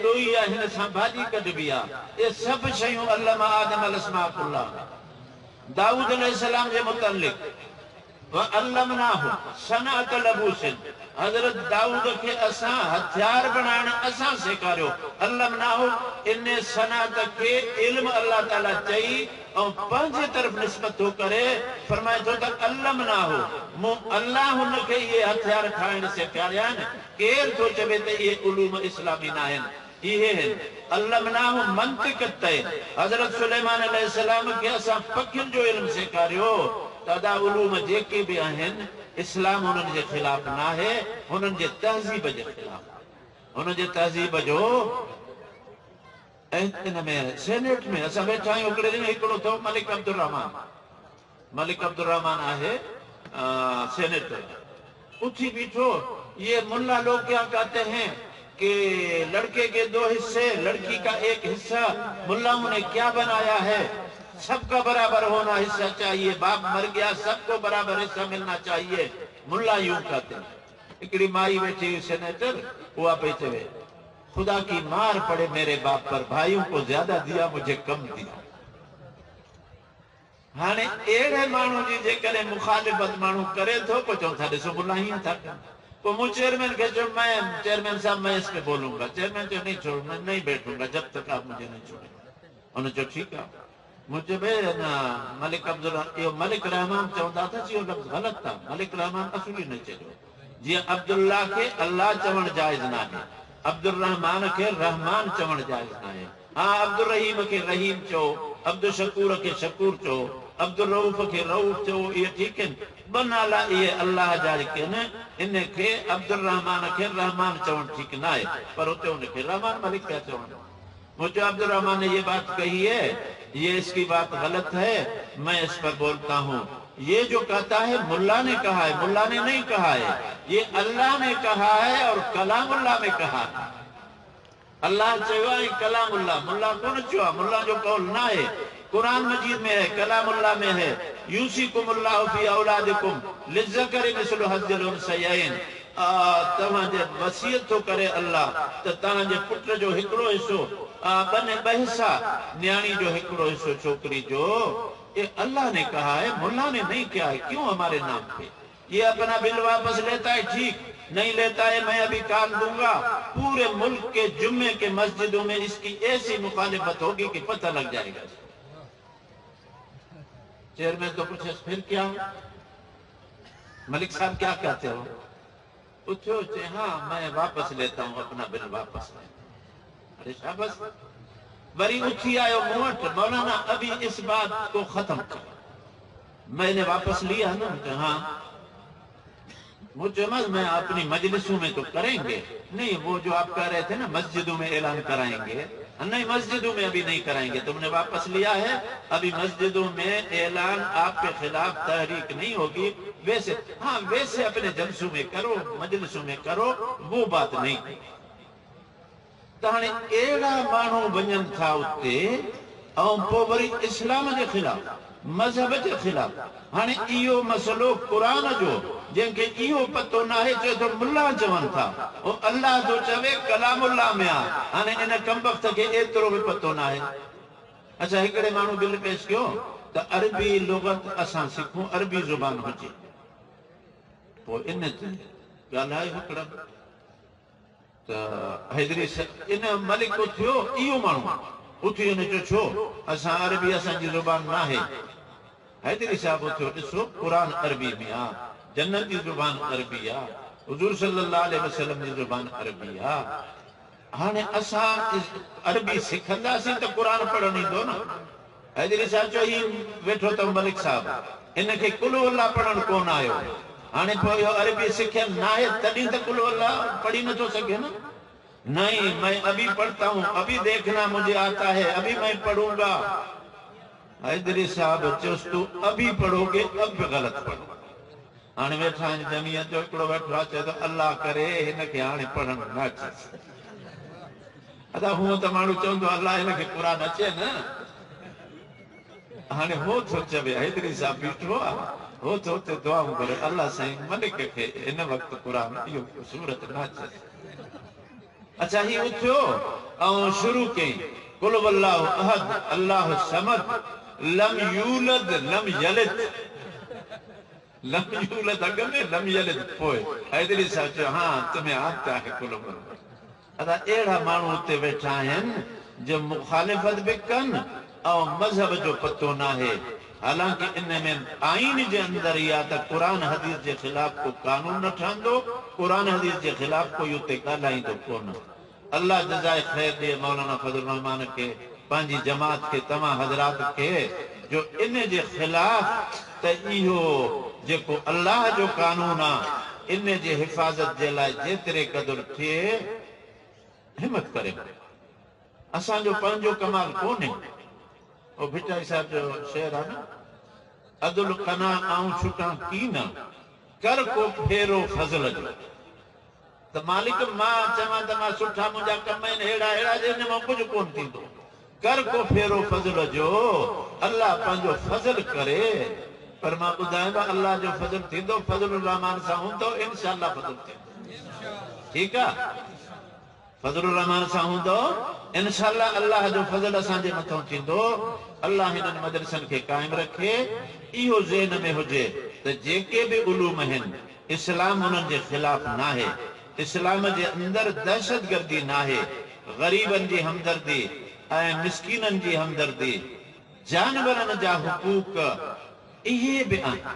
ॾोई आहे, हिन सां भाॼी कढबी आहे। ये सभु शयूं अल्लमा आदम अलस्माअ कुल्लहा। दाऊद अलैहिस्सलाम जे मुतल्लिक़ व अल्लमनाहु सनअत लबूसिन, हज़रत दाऊद खे असां हथियार बनाइण असां सेखारियो। अल्लमनाहु इन सनअत खे इल्म अल्लाह ताला चई ऐं पंहिंजे तरफ़ निस्बत थो करे, फरमाए थो त अल्लमनाहु, मूं अल्लाह हुनखे इहे हथियार ठाहिण सेखारिया आहिनि। केरु थो चवे त इहे उलूम इस्लामी न आहिनि? इहे अल्लमनाहु मंतिक तय। हज़रत सुलेमान अलैहिस्सलाम खे असां पखियुनि जो इल्म सेखारियो। तादा उलूम जेके बि आहिनि, इस्लाम हुननि जे ख़िलाफ़ न आहे, हुननि जे तहज़ीब जे ख़िलाफ़। हुन जे तहज़ीब जो इन में सेनेट में असां वेठा आहियूं। हिकिड़े ॾींहुं हिकिड़ो थो मलिक अब्दुर्रहमान, मलिक अब्दुर्रहमान आहे सेनेटर, उठी बीठो। ये मुल्ला लोग क्या कहते हैं कि लड़के के 2 हिस्से, लड़की का 1 हिस्सा। मुल्लाओं ने क्या बनाया है, सबका बराबर होना हिस्सा चाहिए। बाप मर गया, सबको बराबर हिस्सा मिलना चाहिए। मुल्ला यूं कहते हैं। हिकिड़ी माई बैठी सेनेटर, हुआ पे चवे खुदा की मार पड़े मेरे बाप पर, भाइयों को ज्यादा दिया, मुझे कम दिया। हाणे अहिड़े माण्हू जी जेकॾहिं मुखालिफ़त माण्हू करे थो, पोइ चऊं था ॾिसो मुल्ला हीअं था कनि। पोइ मूं चेयरमैन खे चयो, मैं चेयरमैन साहब मैं इस पे बोलूंगा। चेयरमैन चयो नहीं छोड़, मैं नहीं बैठूंगा जब तक आप मुझे नहीं छोड़ेंगे। उन्होंने चयो ठीकु आहे। मुझे मलिक इहो मलिक रहमान चवंदा था, इहो लफ़्ज़ ग़लति था। मलिक रहमान असुली न चयो। जीअं अब्दुल्ला खे अल्लाह चवणु जाइज़ न आहे, अब्दुर रहमान खे रहमान चवणु जाइज़ न आहे। हा, अब्दुर रहीम खे रहीम चओ, अब्दुल शकूर खे शकूर चओ, अब्दुल रऊफ़ खे रऊफ़ चओ, इहे ठीकु आहिनि। 2 नाला इहे अल्लाह जा जेके आहिनि, इनखे अब्दुल रहमान खे रहमान चवणु ठीकु न आहे, पर हुते हुनखे रहमान मलिक पिया चवनि। मुझे अब्दुल रहमान ने ये बात कही है, ये इसकी बात गलत है, मैं इस पर बोलता हूँ। ये जो कहता है मुल्ला ने कहा है, मुल्ला ने नहीं कहा है, ये अल्लाह ने कहा है और कलामुल्लाह में कहा है। अल्लाह चयो है कलामुल्लाह, मुल्ला कौन चयो? मुल्ला जो कौल ना है, कुरान मजीद में है, कलामुल्लाह में है। यूसीकुमुल्लाहु फी औलादिकुम लिज़्ज़करि मिस्लु हज़्ज़िल उन्सयैन। तव्हांजे वसीयत थो करे अल्लाह त तव्हांजे पुट जो हिकिड़ो हिसो, 2 हिस्सा, न्याणी जो हिकिड़ो हिसो छोकरी जो। ये अल्लाह ने कहा है, मुल्ला ने नहीं किया है। क्यों हमारे नाम पे? ये अपना बिल वापस लेता है, ठीक, नहीं लेता है मैं अभी काल दूंगा। पूरे मुल्क के जुम्मे के मस्जिदों में इसकी ऐसी मुखालिफत होगी कि पता लग जाएगा। चेयरमैन तो पूछे फिर क्या, मलिक साहब क्या कहते हो? उठो, हाँ मैं वापस लेता हूँ, अपना बिल वापस ले। अरे शाबाश। वरी उठी आयो मूं वटि, मौलाना अभी इस बात को खत्म कर। मैंने वापस लिया ना? हाँ। मुझे मैं अपनी मजलिसों में तो करेंगे, नहीं वो जो आप कह रहे थे ना मस्जिदों में ऐलान कराएंगे, नहीं मस्जिदों में अभी नहीं कराएंगे। तुमने वापस लिया है, अभी मस्जिदों में ऐलान आपके खिलाफ तहरीक नहीं होगी। वैसे हाँ, वैसे अपने जलसों में करो, मजलिसों में करो, वो बात नहीं। त हाणे अहिड़ा माण्हू वञनि था उते, ऐं पोइ वरी इस्लाम जे ख़िलाफ़, मज़हब जे ख़िलाफ़। हाणे इहो मसइलो क़ुरान जो, जंहिंखे इहो पतो न आहे, चए थो मुल्ला चवनि था, ऐं अल्लाह थो चवे कलामुल्लाह में आहे। हाणे इन कमबख़्त खे एतिरो बि पतो न आहे। अच्छा, हिकिड़े माण्हू बिल पेश कयो त अरबी लुग़त असां सिखूं, अरबी ज़ुबान हुजे। पोइ इन ते ॻाल्हाए हिकिड़नि त हैदरी इन मलिक उथियो, इहो माण्हू उथी वञे चयो छो असां अरबी असांजी ज़ुबान न आहे। हैदरी साहिब उथियो, ॾिसो क़ुर अरबी में आहे, जन्नत जी ज़ुबान अरबी आहे, हुज़ूर सल्लल्लाहु अलैहि वसल्लम जी ज़ुबान अरबी आहे। हाणे असां अरबी सिखंदासीं त क़ुर पढ़ण ईंदो न। हैदरी साहिब चयो ही वेठो अथव मलिक साहिब, हिनखे कुल अल्लाह पढ़ण कोन आयो, हाणे पोइ इहो अरबी सिखियल न आहे तॾहिं त कुल अल्लाह पढ़ी नथो सघे न। नहीं, मैं अभी पढ़ता हूँ, अभी देखना मुझे आता है, अभी मैं पढ़ूंगा। हैदरी साहब चयोसि तू अभी पढ़ोगे, अब गलत पढ़ो। हाणे वेठा जमीयत जो हिकिड़ो वेठो आहे, चए थो अल्लाह करे हिनखे हाणे पढ़ण न अचेसि। अदा हूअं त माण्हू चवंदो अल्लाह हिनखे क़ुर अचे न। हाणे हो थो चवे, हैदरी साहब बीठो आहे, हो थो हुते दुआऊं करे अल्लाह साईं मलिक खे हिन वक़्तु क़ुर इहो सूरत न अचेसि। अच्छा, ही उथियो ऐं शुरू कई कुल वल्लाहु अहद अल्लाहु समद लम यूलद लम यलिद। लम यूलद अॻ में, लम यलिद पोइ। हैदरी साहब चयो हाँ तुम्हें आता है कुल वल्लाह। अदा अहिड़ा माण्हू उते वेठा आहिनि जो मुखालिफ़त बि कनि ऐं मज़हब जो पतो न आहे। हालांकि इन में आइन जे अंदरि इहा त क़ुर हदीस जे ख़िलाफ़ को कानून न ठहंदो, क़ुर हदीस जे ख़िलाफ़ कोई उते ॻाल्हाईंदो कोन। अल्लाह जज़ाए ख़ैर ॾिए मौलाना फज़ल रहमान खे, पंहिंजी जमात खे, तव्हां हज़रात खे, जो इन जे ख़िलाफ़ त इहो जेको अल्लाह जो कानून आहे इन जे हिफ़ाज़त जे लाइ जेतिरे क़दुरु थिए हिमत करे। असांजो पंहिंजो कमाल कोन्हे। ओ भिटाई साहिब जो शेर आहे न, अदुल कना आऊं छुटां कीन, कर को फेरो फज़ल जो। त मालिक मां चवां त मां सुठा मुंहिंजा कम आहिनि अहिड़ा अहिड़ा जे हिन मां कुझु कोन थींदो। कर को फेरो फज़ल जो, अल्लाह पंहिंजो फज़ल करे। पर मां ॿुधायां थो अल्लाह जो फज़ल थींदो, फज़ल रहमान सां हूंदो, इंशाअल्लाह फज़ल थींदो। ठीकु आहे, फज़ल रहमान सां हूंदो, इंशाअल्लाह अल्लाह जो फज़ल असांजे मथां थींदो। अल्लाह हिननि मदरसनि खे क़ाइमु रखे। इहो ज़हन में हुजे त जेके बि उलूम आहिनि इस्लाम उन्हनि जे ख़िलाफ़ न आहे। इस्लाम जे अंदरि दहशतगर्दी न आहे, ग़रीबनि जी हमदर्दी ऐं मिस्कीननि जी हमदर्दी, जानवरनि जा हुकूक इहे बि आहिनि।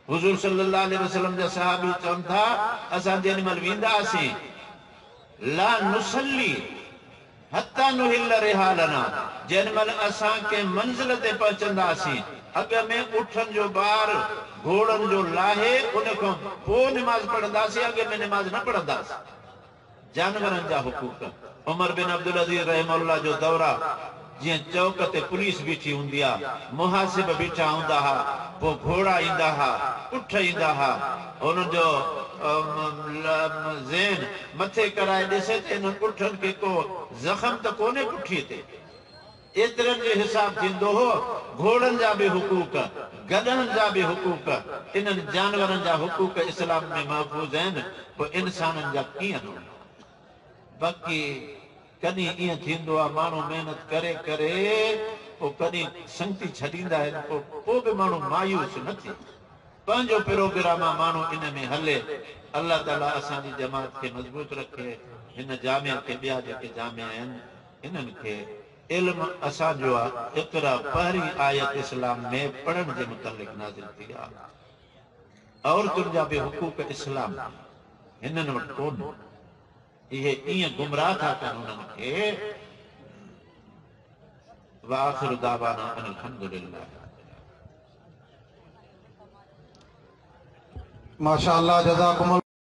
हुज़ूर सल्लल्लाहु अलैहि वसल्लम जा सहाबी चवनि था असां जेॾी महिल वेंदा हुआसीं ला नुसल्ली हत्ता नुहिल रिहालना, जेॾी महिल असां कंहिं मंज़िल ते पहुचंदासीं अॻ में उठनि जो ॿार घोड़नि जो लाहे उन खां पोइ निमाज़ पढ़ंदासीं, अॻ में निमाज़ न पढ़ंदासीं। जानवरनि जा हुकूक। उमर बिन अब्दुल अज़ीज़ रहमहुल्लाह जो दौरा, जीअं चौक ते पुलिस बीठी हूंदी आहे, मुहासिब बीठा हूंदा हुआ, पोइ घोड़ा ईंदा हुआ, उठ ईंदा हुआ, हुननि जो ज़हन मथे कराए ॾिसे त इन्हनि उठनि खे को ज़ख़्म त कोन्हे पुठीअ ते। एतिरनि जो हिसाब थींदो हो। घोड़नि जा बि हुकूक, गधनि जा बि हुकूक, इन्हनि जानवरनि जा हुकूक इस्लाम में महफ़ूज़ आहिनि। पोइ इंसाननि जा कीअं? बाक़ी कॾहिं ईअं थींदो आहे माण्हू महिनत करे करे पोइ कॾहिं संगती छॾींदा आहिनि, पोइ बि माण्हू मायूस न थिए। पंहिंजो प्रोग्राम आहे माण्हू इन में हले। अल्लाह ताला असांजी जमात खे मज़बूत रखे। हिन जामिया खे, ॿिया जेके जामिया आहिनि इन्हनि खे इल्मु असांजो आहे। इक़रा पहिरीं आयत इस्लाम में पढ़ण जे मुतलिक़ नाज़िल थी आहे। औरतुनि जा बि हुकूक इस्लाम हिननि वटि कोन। इहे ईअं गुमराह था कनि उन्हनि खे। व आख़िरु दावाना अनिल हम्दुलिल्लाह। माशाअल्लाह, जज़ाकुमुल्लाह।